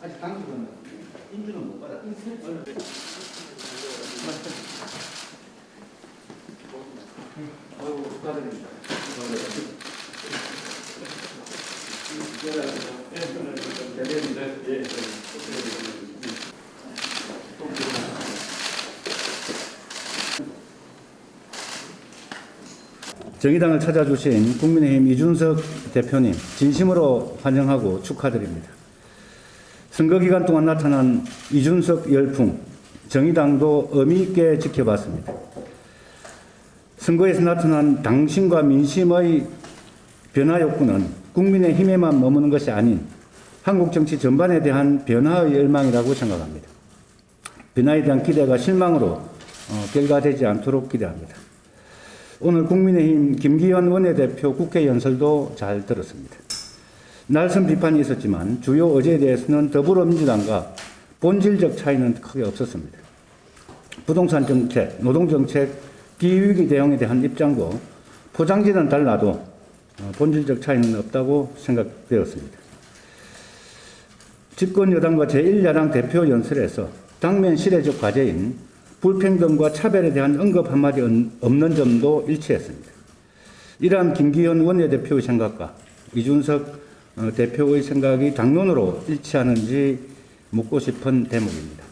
아직 당수는 인주는 못 받아. 어이구, 축하드립니다. 정의당을 찾아주신 국민의힘 이준석 대표님 진심으로 환영하고 축하드립니다. 선거 기간 동안 나타난 이준석 열풍, 정의당도 의미 있게 지켜봤습니다. 선거에서 나타난 당신과 민심의 변화 욕구는 국민의힘에만 머무는 것이 아닌 한국 정치 전반에 대한 변화의 열망이라고 생각합니다. 변화에 대한 기대가 실망으로 결과되지 않도록 기대합니다. 오늘 국민의힘 김기현 원내대표 국회 연설도 잘 들었습니다. 날선 비판이 있었지만 주요 의제에 대해서는 더불어민주당과 본질적 차이는 크게 없었습니다. 부동산 정책, 노동 정책, 기후위기 대응에 대한 입장도 포장지는 달라도 본질적 차이는 없다고 생각되었습니다. 집권 여당과 제1야당 대표 연설에서 당면 실혜적 과제인 불평등과 차별에 대한 언급 한마디 없는 점도 일치했습니다. 이러한 김기현 원내대표의 생각과 이준석 대표의 생각이 당론으로 일치하는지 묻고 싶은 대목입니다.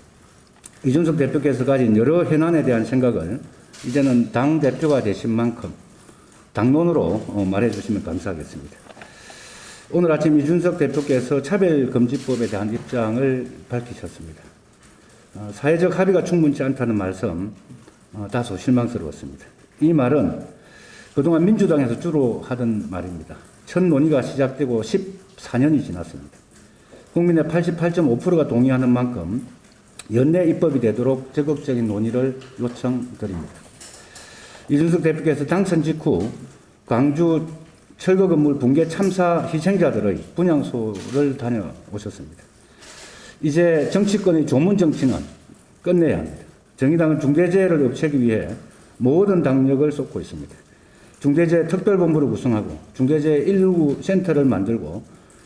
이준석 대표께서 가진 여러 현안에 대한 생각을 이제는 당대표가 되신 만큼 당론으로 말해주시면 감사하겠습니다. 오늘 아침 이준석 대표께서 차별금지법에 대한 입장을 밝히셨습니다. 사회적 합의가 충분치 않다는 말씀 다소 실망스러웠습니다. 이 말은 그동안 민주당에서 주로 하던 말입니다. 첫 논의가 시작되고 14년이 지났습니다. 국민의 88.5%가 동의하는 만큼 연내 입법이 되도록 적극적인 논의를 요청드립니다. 이준석 대표께서 당선 직후 광주 철거 건물 붕괴 참사 희생자들의 분향소를 다녀오셨습니다. 이제 정치권의 조문 정치는 끝내야 합니다. 정의당은 중대재해를 없애기 위해 모든 당력을 쏟고 있습니다. 중대재해 특별본부를 구성하고 중대재해 119 센터를 만들고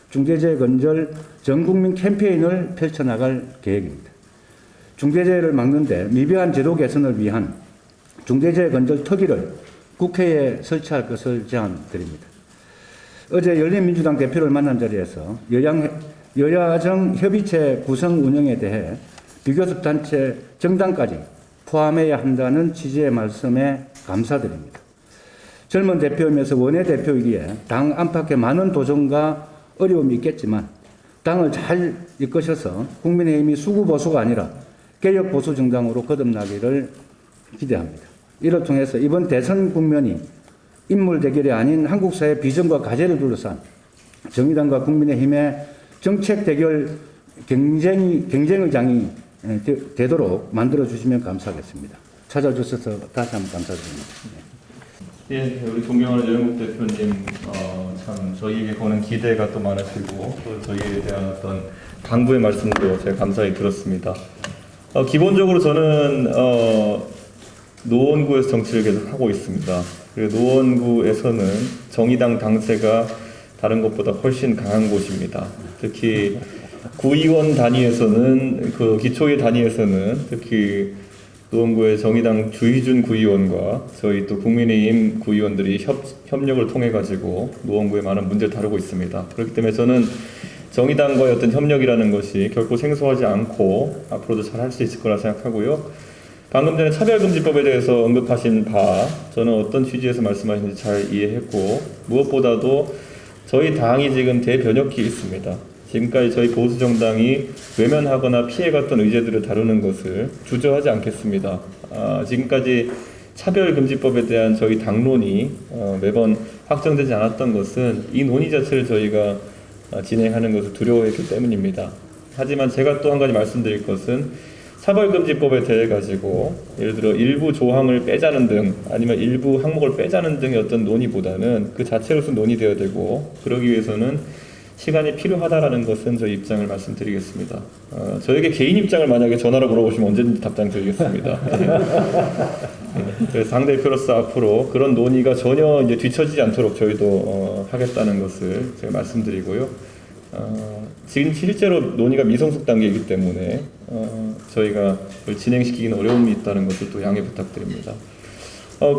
중대재해 건절 전국민 캠페인을 펼쳐나갈 계획입니다. 중대재해를 막는데 미비한 제도 개선을 위한 중대재해 건절 특위를 국회에 설치할 것을 제안드립니다. 어제 열린민주당 대표를 만난 자리에서 여야정 협의체 구성 운영에 대해 비교섭 단체 정당까지 포함해야 한다는 취지의 말씀에 감사드립니다. 젊은 대표이면서 원내대표이기에 당 안팎에 많은 도전과 어려움이 있겠지만 당을 잘 이끄셔서 국민의힘이 수구보수가 아니라 개혁보수 정당으로 거듭나기를 기대합니다. 이를 통해서 이번 대선 국면이 인물 대결이 아닌 한국 사회 비전과 과제를 둘러싼 정의당과 국민의힘의 정책 대결 경쟁의 장이 되도록 만들어주시면 감사하겠습니다. 찾아주셔서 다시 한번 감사드립니다. 예, 우리 존경하는 여영국 대표님, 참 저희에게 거는 기대가 또 많으시고 또 저희에 대한 어떤 당부의 말씀도 제가 감사히 들었습니다. 기본적으로 저는 노원구에서 정치를 계속 하고 있습니다. 그리고 노원구에서는 정의당 당세가 다른 것보다 훨씬 강한 곳입니다. 특히 구의원 단위에서는 그 기초의 단위에서는 특히 노원구의 정의당 주희준 구의원과 저희 또 국민의힘 구의원들이 협력을 통해 가지고 노원구의 많은 문제를 다루고 있습니다. 그렇기 때문에 저는 정의당과의 어떤 협력이라는 것이 결코 생소하지 않고 앞으로도 잘 할 수 있을 거라 생각하고요. 방금 전에 차별금지법에 대해서 언급하신 바 저는 어떤 취지에서 말씀하시는지 잘 이해했고 무엇보다도 저희 당이 지금 대변혁기에 있습니다. 지금까지 저희 보수정당이 외면하거나 피해갔던 의제들을 다루는 것을 주저하지 않겠습니다. 지금까지 차별금지법에 대한 저희 당론이 매번 확정되지 않았던 것은 이 논의 자체를 저희가 진행하는 것을 두려워했기 때문입니다. 하지만 제가 또 한 가지 말씀드릴 것은 차별금지법에 대해 가지고 예를 들어 일부 조항을 빼자는 등 아니면 일부 항목을 빼자는 등의 어떤 논의보다는 그 자체로서 논의되어야 되고 그러기 위해서는 시간이 필요하다라는 것은 저희 입장을 말씀드리겠습니다. 저에게 개인 입장을 만약에 전화로 물어보시면 언제든지 답장 드리겠습니다. 그래서 당대표로서 앞으로 그런 논의가 전혀 이제 뒤처지지 않도록 저희도 하겠다는 것을 제가 말씀드리고요. 지금 실제로 논의가 미성숙 단계이기 때문에 저희가 그걸 진행시키기는 어려움이 있다는 것도 또 양해 부탁드립니다.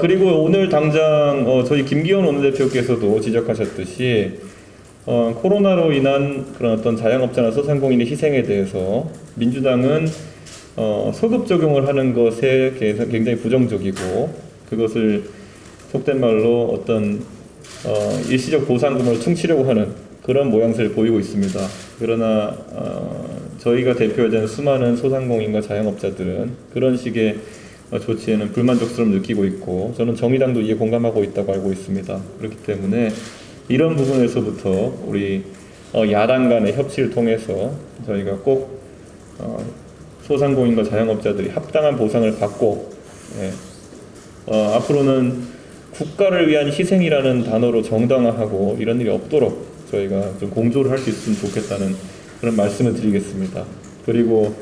그리고 오늘 당장 저희 김기현 원내대표께서도 지적하셨듯이 코로나로 인한 그런 어떤 자영업자나 소상공인의 희생에 대해서 민주당은 소급 적용을 하는 것에 굉장히 부정적이고 그것을 속된 말로 어떤 일시적 보상금을 퉁치려고 하는 그런 모양새를 보이고 있습니다. 그러나 저희가 대표하는 수많은 소상공인과 자영업자들은 그런 식의 조치에는 불만족스러움 느끼고 있고 저는 정의당도 이에 공감하고 있다고 알고 있습니다. 그렇기 때문에 이런 부분에서부터 우리 야당 간의 협치를 통해서 저희가 꼭 소상공인과 자영업자들이 합당한 보상을 받고 앞으로는 국가를 위한 희생이라는 단어로 정당화하고 이런 일이 없도록 저희가 좀 공조를 할 수 있으면 좋겠다는 그런 말씀을 드리겠습니다. 그리고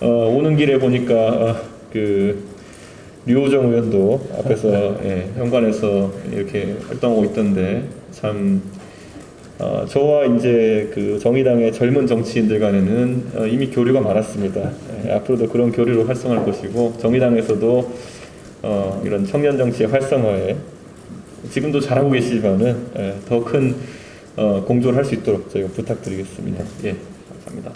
오는 길에 보니까 류호정 의원도 앞에서 현관에서 이렇게 활동하고 있던데 참 저와 이제 그 정의당의 젊은 정치인들 간에는 이미 교류가 많았습니다. 앞으로도 그런 교류를 활성화할 것이고 정의당에서도 이런 청년 정치의 활성화에 지금도 잘하고 계시지만은 더 큰 공조를 할 수 있도록 저희가 부탁드리겠습니다. 예, 감사합니다.